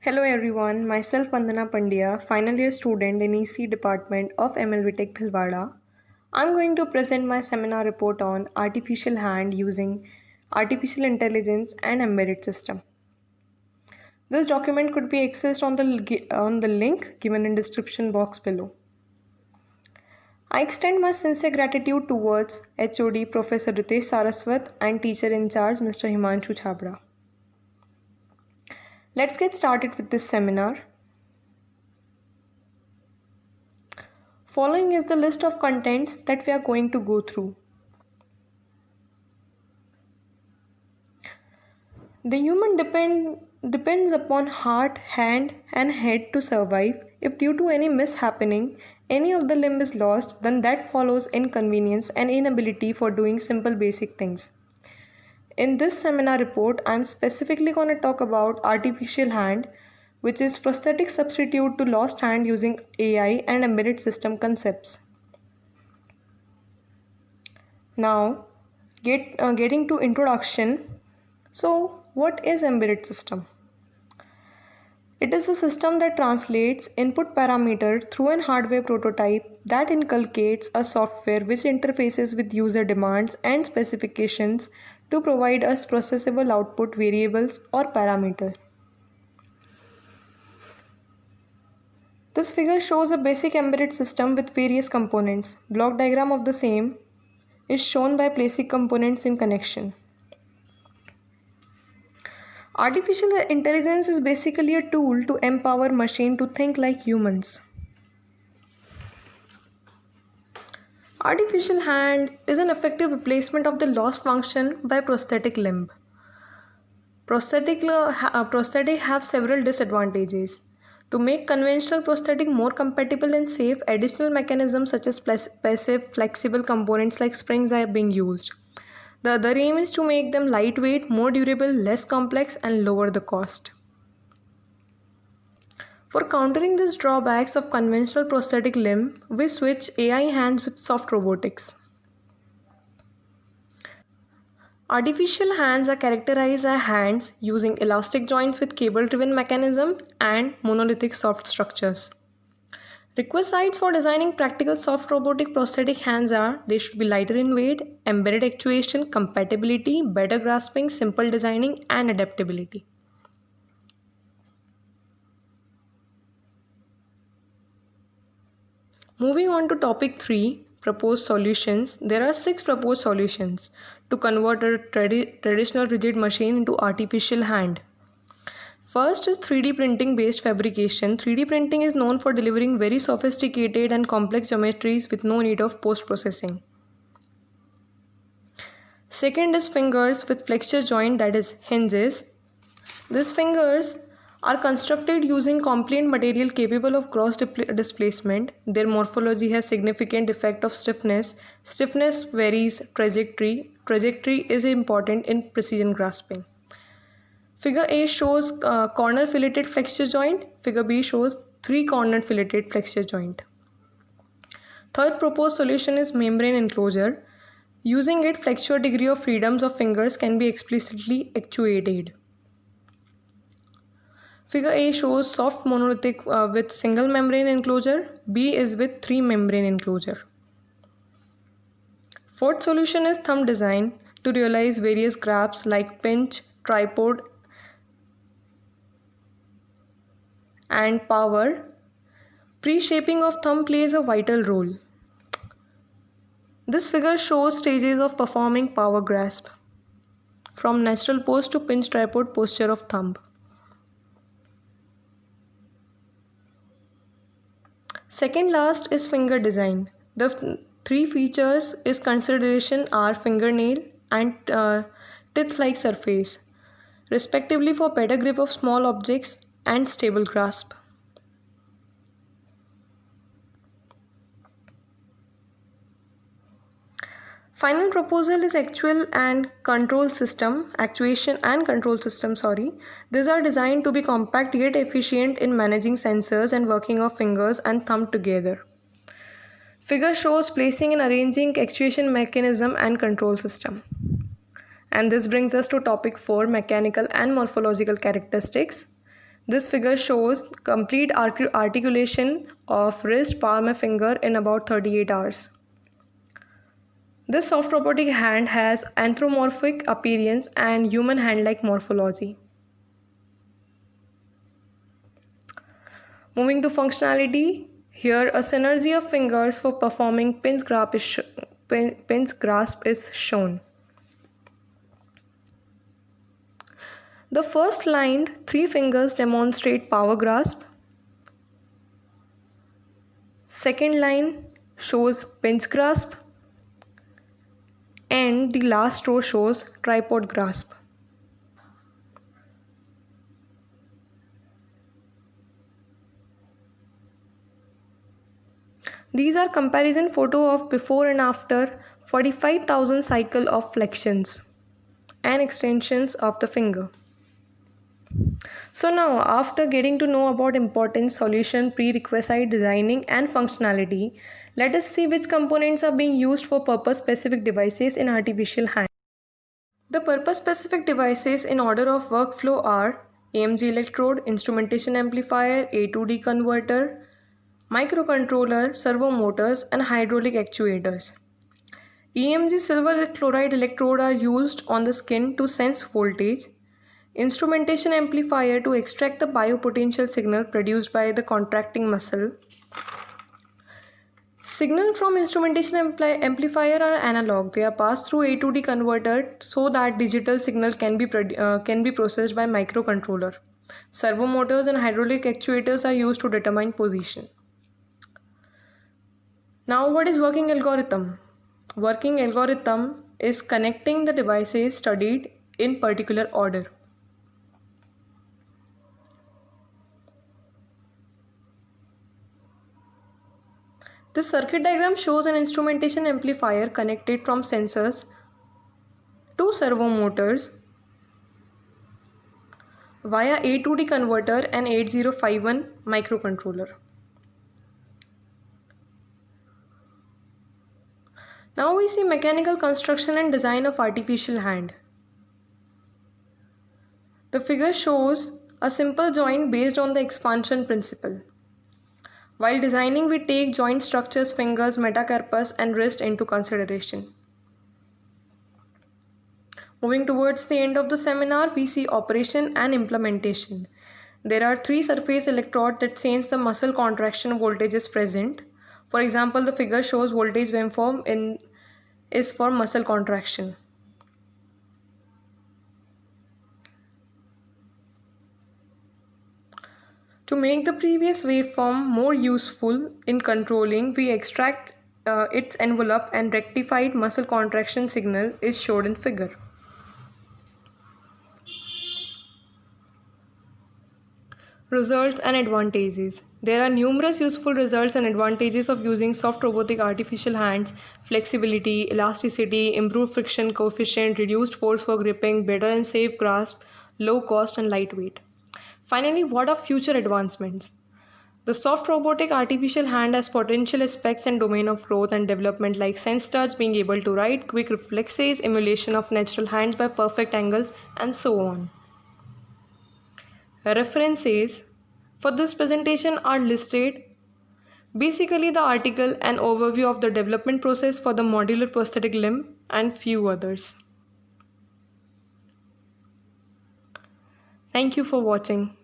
Hello everyone, myself Vandana Pandya, final year student in EC department of MLB Tech Bhilwara. I'm going to present my seminar report on artificial hand using artificial intelligence and embedded system. This document could be accessed on the link given in description box below. I extend my sincere gratitude towards HOD Professor Ritesh Saraswat and teacher in charge Mr. Himanshu Chhabra. Let's get started with this seminar. Following is the list of contents that we are going to go through. The human depends upon heart, hand, and head to survive. If due to any mishappening, any of the limb is lost, then that follows inconvenience and inability for doing simple basic things. In this seminar report, I am specifically going to talk about artificial hand, which is prosthetic substitute to lost hand using AI and embedded system concepts. Now, getting to introduction. So, what is embedded system? It is a system that translates input parameter through an hardware prototype that inculcates a software which interfaces with user demands and specifications to provide us processable output variables or parameter. This figure shows a basic embedded system with various components. Block diagram of the same is shown by placing components in connection. Artificial intelligence is basically a tool to empower machine to think like humans. Artificial hand is an effective replacement of the lost function by prosthetic limb. Prosthetic have several disadvantages. To make conventional prosthetic more compatible and safe, additional mechanisms such as passive, flexible components like springs are being used. The other aim is to make them lightweight, more durable, less complex, and lower the cost. For countering these drawbacks of conventional prosthetic limb, we switch AI hands with soft robotics. Artificial hands are characterized as hands using elastic joints with cable-driven mechanism and monolithic soft structures. Requisites for designing practical soft robotic prosthetic hands are they should be lighter in weight, embedded actuation, compatibility, better grasping, simple designing, and adaptability. Moving on to topic 3, proposed solutions. There are 6 proposed solutions to convert a traditional rigid machine into artificial hand. First is 3D printing based fabrication. 3D printing is known for delivering very sophisticated and complex geometries with no need of post-processing. Second is fingers with flexure joint, that is hinges. These fingers are constructed using compliant material capable of cross displacement. Their morphology has significant effect of stiffness. Stiffness varies trajectory. Trajectory is important in precision grasping. Figure A shows corner filleted flexure joint. Figure B shows 3-cornered filleted flexure joint. Third proposed solution is membrane enclosure. Using it, flexure degree of freedoms of fingers can be explicitly actuated. Figure A shows soft monolithic with single membrane enclosure. B is with 3 membrane enclosure. Fourth solution is thumb design to realize various grabs like pinch, tripod, and power. Pre-shaping of thumb plays a vital role. This figure shows stages of performing power grasp from natural pose to pinch tripod posture of thumb. Second last is finger design. The 3 features is consideration are fingernail and teeth-like surface, respectively, for better grip of small objects and stable grasp. Final proposal is actuation and control system. These are designed to be compact yet efficient in managing sensors and working of fingers and thumb together. Figure shows placing and arranging actuation mechanism and control system. And this brings us to topic 4, mechanical and morphological characteristics. This figure shows complete articulation of wrist, palm and finger in about 38 hours. This soft robotic hand has anthropomorphic appearance and human hand-like morphology. Moving to functionality, here a synergy of fingers for performing pin's grasp is shown. The first lined 3 fingers demonstrate power grasp. Second line shows pinch grasp. And the last row shows tripod grasp. These are comparison photo of before and after 45,000 cycle of flexions and extensions of the finger. So now, after getting to know about important solution, prerequisite designing and functionality, let us see which components are being used for purpose-specific devices in artificial hand. The purpose-specific devices in order of workflow are AMG electrode, instrumentation amplifier, A to D converter, microcontroller, servo motors and hydraulic actuators. EMG silver chloride electrode are used on the skin to sense voltage. Instrumentation amplifier to extract the biopotential signal produced by the contracting muscle. Signal from instrumentation amplifier are analog. They are passed through A to D converter so that digital signal can be processed by microcontroller. Servo motors and hydraulic actuators are used to determine position. Now, what is working algorithm? Working algorithm is connecting the devices studied in particular order. This circuit diagram shows an instrumentation amplifier connected from sensors to servo motors via A to D converter and 8051 microcontroller. Now we see mechanical construction and design of artificial hand. The figure shows a simple joint based on the expansion principle. While designing, we take joint structures, fingers, metacarpus and wrist into consideration. Moving towards the end of the seminar, we see operation and implementation. There are 3 surface electrodes that sense the muscle contraction voltage is present. For example, the figure shows voltage waveform is for muscle contraction. To make the previous waveform more useful in controlling, we extract its envelope and rectified muscle contraction signal is shown in figure. Results and advantages. There are numerous useful results and advantages of using soft robotic artificial hands: flexibility, elasticity, improved friction coefficient, reduced force for gripping, better and safe grasp, low cost and lightweight. Finally, what are future advancements? The soft robotic artificial hand has potential aspects and domain of growth and development like sense touch, being able to write, quick reflexes, emulation of natural hands by perfect angles, and so on. References for this presentation are listed. Basically, the article and overview of the development process for the modular prosthetic limb and few others. Thank you for watching.